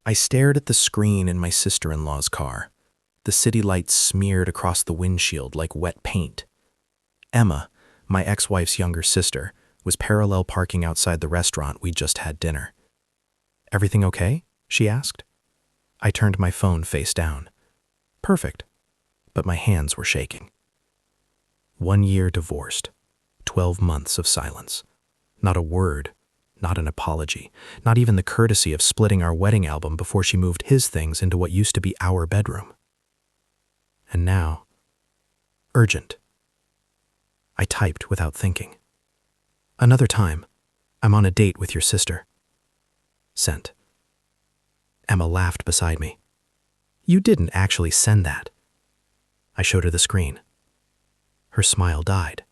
I stared at the screen in my sister-in-law's car. The city lights smeared across the windshield like wet paint. Emma, my ex-wife's younger sister, was parallel parking outside the restaurant we'd just had dinner. "Everything okay?" she asked. I turned my phone face down. Perfect. But my hands were shaking. 1 year divorced. 12 months of silence. Not a word, not an apology, not even the courtesy of splitting our wedding album before she moved his things into what used to be our bedroom. And now, urgent. I typed without thinking. "Another time. I'm on a date with your sister." Sent. Emma laughed beside me. "You didn't actually send that." I showed her the screen. Her smile died.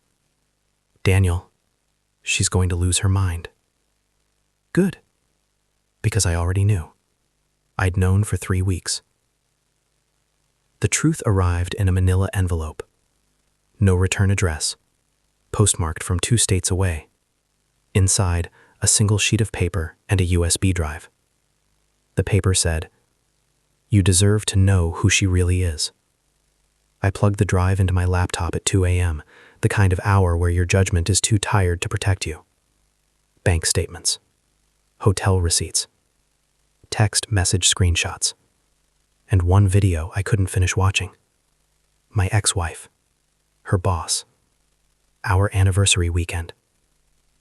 "Daniel, she's going to lose her mind." Good. Because I already knew. I'd known for 3 weeks. The truth arrived in a manila envelope. No return address. Postmarked from 2 states away. Inside, a single sheet of paper and a USB drive. The paper said, "You deserve to know who she really is." I plugged the drive into my laptop at 2 a.m., the kind of hour where your judgment is too tired to protect you. Bank statements. Hotel receipts. Text message screenshots. And one video I couldn't finish watching. My ex-wife. Her boss. Our anniversary weekend.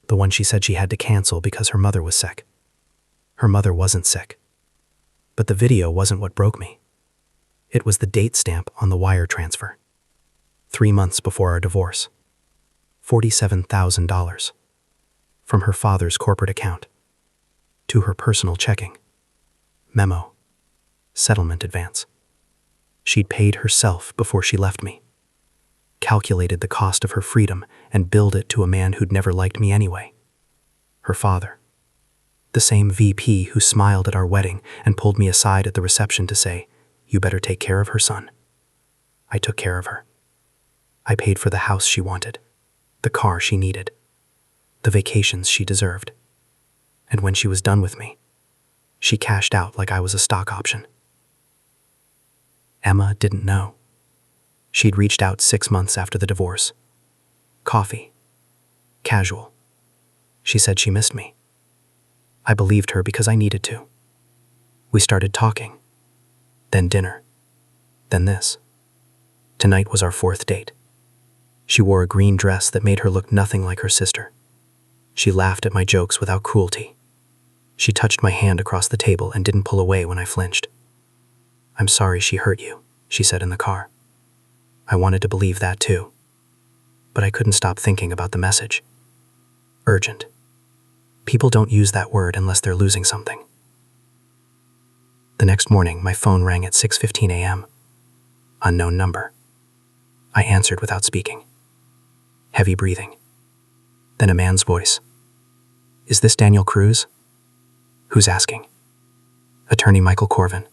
The one she said she had to cancel because her mother was sick. Her mother wasn't sick. But the video wasn't what broke me. It was the date stamp on the wire transfer. 3 months before our divorce. $47,000. From her father's corporate account. To her personal checking. Memo. Settlement advance. She'd paid herself before she left me. Calculated the cost of her freedom and billed it to a man who'd never liked me anyway. Her father. The same VP who smiled at our wedding and pulled me aside at the reception to say, "You better take care of her, son." I took care of her. I paid for the house she wanted, the car she needed, the vacations she deserved. And when she was done with me, she cashed out like I was a stock option. Emma didn't know. She'd reached out 6 months after the divorce. Coffee. Casual. She said she missed me. I believed her because I needed to. We started talking. Then dinner. Then this. Tonight was our 4th date. She wore a green dress that made her look nothing like her sister. She laughed at my jokes without cruelty. She touched my hand across the table and didn't pull away when I flinched. "I'm sorry she hurt you," she said in the car. I wanted to believe that too. But I couldn't stop thinking about the message. Urgent. People don't use that word unless they're losing something. The next morning, my phone rang at 6:15 a.m. Unknown number. I answered without speaking. Heavy breathing. Then a man's voice. "Is this Daniel Cruz?" "Who's asking?" "Attorney Michael Corvin.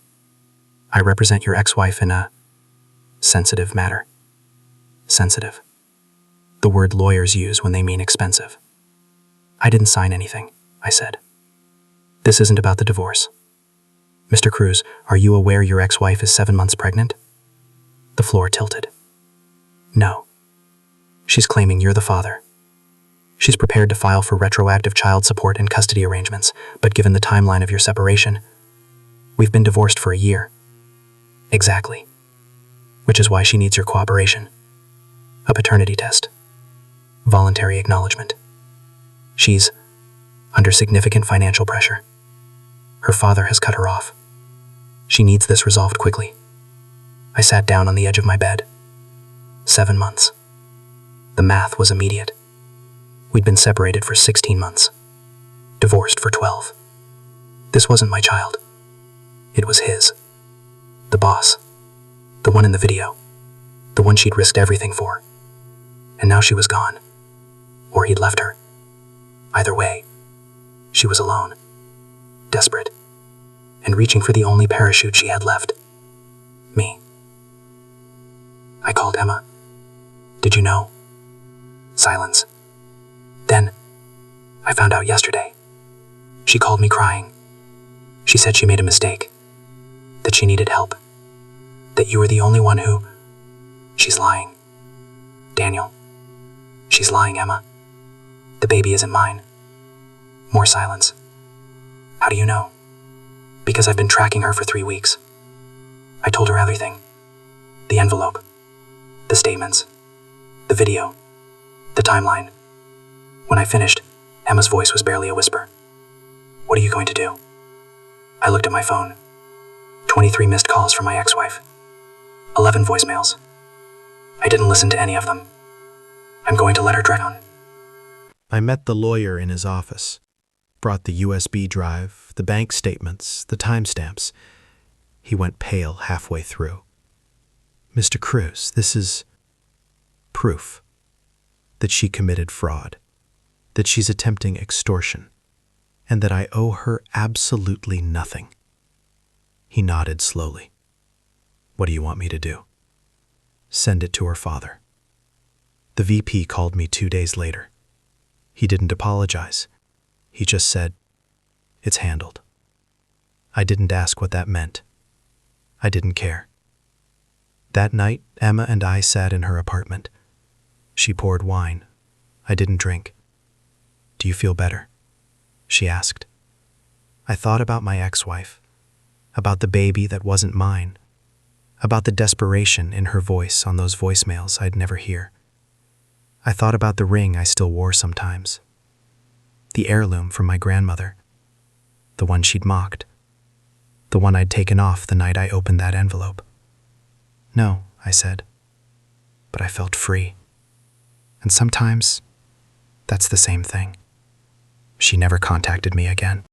I represent your ex-wife in a sensitive matter." Sensitive. The word lawyers use when they mean expensive. "I didn't sign anything," I said. "This isn't about the divorce. Mr. Cruz, are you aware your ex-wife is 7 months pregnant?" The floor tilted. "No. She's claiming you're the father. She's prepared to file for retroactive child support and custody arrangements, but given the timeline of your separation, we've been divorced for a year." "Exactly. Which is why she needs your cooperation. A paternity test. Voluntary acknowledgement. She's under significant financial pressure. Her father has cut her off. She needs this resolved quickly." I sat down on the edge of my bed. 7 months. The math was immediate. We'd been separated for 16 months. Divorced for 12. This wasn't my child. It was his. The boss. The one in the video. The one she'd risked everything for. And now she was gone. Or he'd left her. Either way, she was alone. Desperate. And reaching for the only parachute she had left. Me. I called Emma. "Did you know?" Silence. Then, I found out yesterday. She called me crying. She said she made a mistake, that she needed help, that you were the only one who... She's lying. Daniel. She's lying, Emma. The baby isn't mine. More silence. How do you know? Because I've been tracking her for 3 weeks. I told her everything. The envelope. The statements. The video. The timeline. When I finished, Emma's voice was barely a whisper. What are you going to do? I looked at my phone. 23 missed calls from my ex-wife. 11 voicemails. I didn't listen to any of them. I'm going to let her drown. I met the lawyer in his office, brought the USB drive, the bank statements, the timestamps. He went pale halfway through. Mr. Cruz, this is proof that she committed fraud, that she's attempting extortion, and that I owe her absolutely nothing. He nodded slowly. What do you want me to do? Send it to her father. The VP called me 2 days later. He didn't apologize. He just said, it's handled. I didn't ask what that meant. I didn't care. That night, Emma and I sat in her apartment. She poured wine. I didn't drink. Do you feel better? She asked. I thought about my ex-wife, about the baby that wasn't mine, about the desperation in her voice on those voicemails I'd never hear. I thought about the ring I still wore sometimes, the heirloom from my grandmother, the one she'd mocked, the one I'd taken off the night I opened that envelope. No, I said, but I felt free. And sometimes, that's the same thing. She never contacted me again.